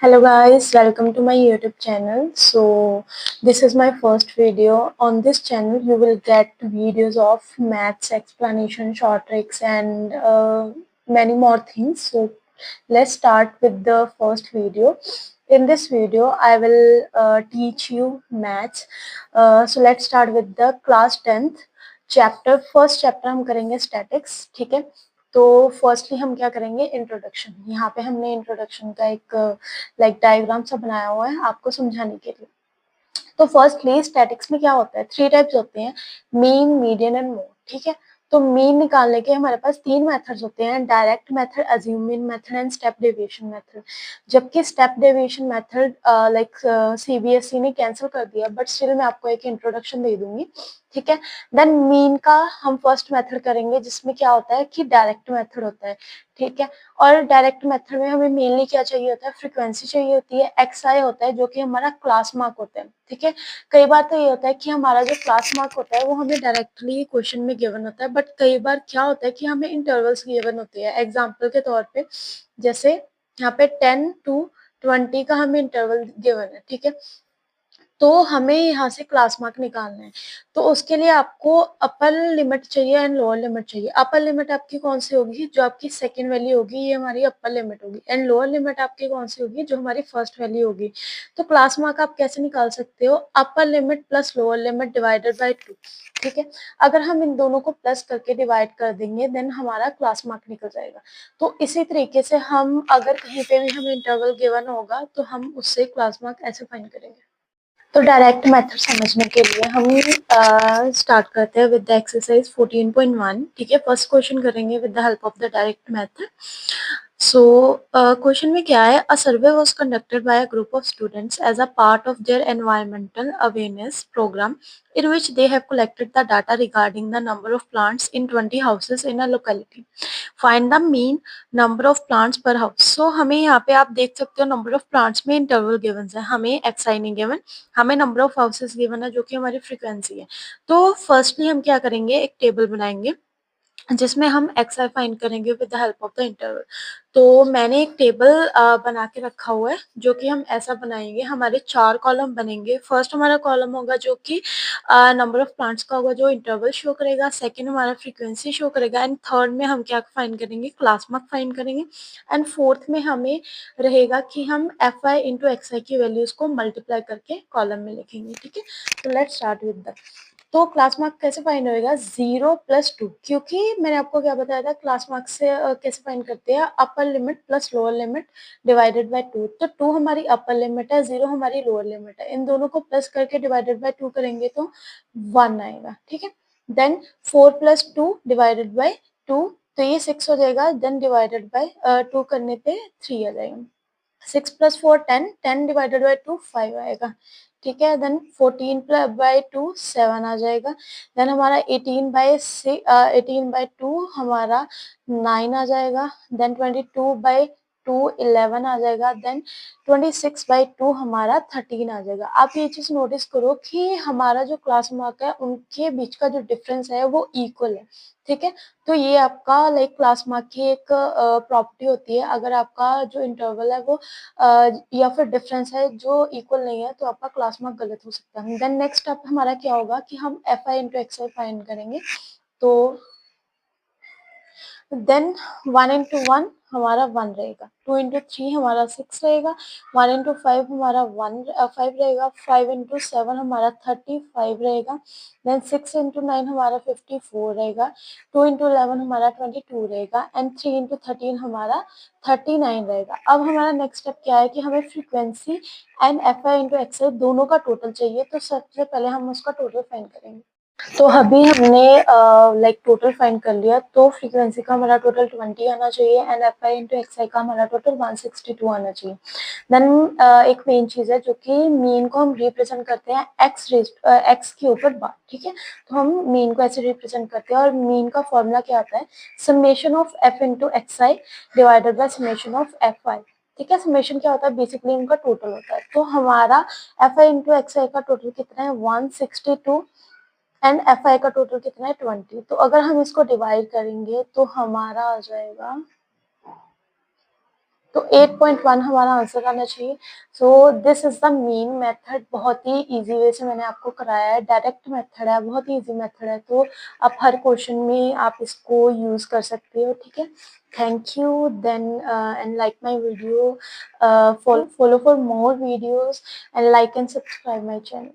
Hello guys, welcome to my YouTube channel. So this is my first video. On this channel you will get videos of maths explanation, short tricks and many more things. So let's start with the first video. In this video I will teach you maths. So let's start with the class 10th chapter. First chapter हम करेंगे statics, ठीक है। तो firstly हम क्या करेंगे, introduction. यहाँ पे हमने इंट्रोडक्शन का एक डायग्राम सा बनाया हुआ है आपको समझाने के लिए। तो फर्स्टली स्टैटिक्स में क्या होता है, 3 टाइप्स होते हैं, मीन, मीडियन एंड मोड, ठीक है। तो मीन निकालने के हमारे पास 3 मेथड्स होते हैं, direct method, assume mean method and step deviation method. जबकि स्टेप डेविएशन मेथड सीबीएसई ने कैंसिल कर दिया, बट स्टिल मैं आपको एक इंट्रोडक्शन दे दूंगी, ठीक है। देन मीन का हम फर्स्ट मेथड करेंगे, जिसमें क्या होता है कि डायरेक्ट मेथड होता है, ठीक है। और डायरेक्ट मेथड में हमें मेनली क्या चाहिए होता है, फ्रीक्वेंसी चाहिए होती है, एक्सआई होता है जो कि हमारा क्लास मार्क होता है, ठीक है। कई बार तो ये होता है कि हमारा जो क्लास मार्क होता है वो हमें डायरेक्टली क्वेश्चन में गिवन होता है, बट कई बार क्या होता है कि हमें इंटरवल्स गिवन होते हैं। एग्जाम्पल के तौर पे जैसे यहाँ पे 10 to 20 का हमें इंटरवल गिवन है, ठीक है। तो हमें यहाँ से क्लास मार्क निकालना है, तो उसके लिए आपको अपर लिमिट चाहिए एंड लोअर लिमिट चाहिए। अपर लिमिट आपकी कौन सी होगी, जो आपकी सेकंड वैल्यू होगी ये हमारी अपर लिमिट होगी, एंड लोअर लिमिट आपकी कौन सी होगी, जो हमारी फर्स्ट वैल्यू होगी। तो क्लास मार्क आप कैसे निकाल सकते हो, upper limit plus lower limit divided by 2, ठीक है। अगर हम इन दोनों को प्लस करके डिवाइड कर देंगे देन हमारा क्लास मार्क निकल जाएगा। तो इसी तरीके से हम अगर कहीं पे भी हमें इंटरवल गिवन होगा तो हम उससे क्लास मार्क ऐसे फाइंड करेंगे। तो डायरेक्ट मेथड समझने के लिए हम स्टार्ट करते हैं विद द एक्सरसाइज 14.1, ठीक है। फर्स्ट क्वेश्चन करेंगे with the help of the direct method. So question में क्या है, a survey was conducted by a group of students as a part of their environmental awareness programme in which they have collected the data regarding the number of plants in 20 houses in a locality. Find the mean number of plants per house. So हमें यहाँ पे आप देख सकते हो number of plants में interval given है, हमें xi नहीं given, हमें number of houses given है जो कि हमारी frequency है। तो firstly हम क्या करेंगे, एक table बनाएंगे जिसमें हम एक्स आई फाइंड करेंगे with the help of the interval. तो मैंने एक टेबल बना के रखा हुआ है जो कि हम ऐसा बनाएंगे, हमारे 4 कॉलम बनेंगे। फर्स्ट हमारा कॉलम होगा जो कि नंबर ऑफ प्लांट्स का होगा, जो इंटरवल शो करेगा। सेकंड हमारा फ्रीक्वेंसी शो करेगा, एंड थर्ड में हम क्या फाइंड करेंगे, क्लास मार्क फाइंड करेंगे। एंड फोर्थ में हमें रहेगा कि हम एफ आई इंटू एक्स आई की वैल्यूज को मल्टीप्लाई करके कॉलम में लिखेंगे, ठीक है। तो लेट्स स्टार्ट विद द, तो क्लास मार्क कैसे फाइंड होएगा, 0 प्लस 2, क्योंकि मैंने आपको क्या बताया था क्लास मार्क से कैसे फाइंड करते हैं, upper limit plus lower limit divided by 2। तो 2 हमारी अपर लिमिट है, 0 हमारी लोअर लिमिट है, इन दोनों को प्लस करके डिवाइडेड बाय 2 करेंगे तो 1 आएगा, ठीक है। देन 4 प्लस 2 डिवाइडेड बाय 2, तो ये 6 हो जाएगा, देन डिवाइडेड बाय 2 करने पे 3 आ जाएगा। 6 प्लस 4 10, 10 डिवाइडेड बाय 2 5 आएगा, ठीक है। देन 14 बाय 2 7 आ जाएगा। देन हमारा 18 बाय 2 हमारा 9 आ जाएगा। देन 22 बाय 2 11 आ जाएगा। देन 26 बाय 2 हमारा 13 आ जाएगा। आप ये चीज नोटिस करो कि हमारा जो क्लास मार्क है उनके बीच का जो डिफरेंस है वो इक्वल है, ठीक है। तो ये आपका क्लास मार्क की एक प्रॉपर्टी होती है। अगर आपका जो इंटरवल है वो या फिर डिफरेंस है जो इक्वल नहीं है तो आपका क्लास मार्क गलत हो सकता है। देन नेक्स्ट स्टेप हमारा क्या होगा कि हम F I into X I find करेंगे। तो देन 1 इंटू 1 हमारा 1 रहेगा, 2 इंटू 3 हमारा 6 रहेगा, 1 इंटू 5 हमारा 5 रहेगा, 5 इंटू 7 हमारा 35 रहेगा। देन 6 इंटू 9 हमारा 54 रहेगा, 2 इंटू 11 हमारा 22 रहेगा, एंड 3 इंटू 13 हमारा 39 रहेगा। अब हमारा नेक्स्ट स्टेप क्या है कि हमें frequency and F I into X I दोनों का टोटल चाहिए। तो सबसे पहले हम उसका टोटल फाइंड करेंगे। तो अभी हमने टोटल फाइंड कर लिया, तो फ्रीक्वेंसी का हमारा टोटल 20 आना चाहिए, and F I into X I का हमारा टोटल 162 आना चाहिए। देन एक मेन चीज है जो कि मीन को हम रिप्रेजेंट करते हैं एक्स के ऊपर बार, ठीक है। तो हम मीन को ऐसे रिप्रेजेंट करते हैं, और मीन का फॉर्मूला क्या आता है, summation of F into X I divided by summation of F I, ठीक है। समेशन क्या होता है, बेसिकली उनका टोटल होता है। तो हमारा F I into X I का टोटल कितना है, 162, एंड एफ आई का टोटल कितना है, 20। तो अगर हम इसको डिवाइड करेंगे तो हमारा आ जाएगा तो 8.1 हमारा आंसर आना चाहिए। So this is the main method. बहुत ही इजी वे से मैंने आपको कराया है, डायरेक्ट मेथड है, बहुत ही इजी मेथड है, तो आप हर क्वेश्चन में आप इसको यूज कर सकते हो, ठीक है। Thank you then and like my video, follow for more videos and like and subscribe my channel.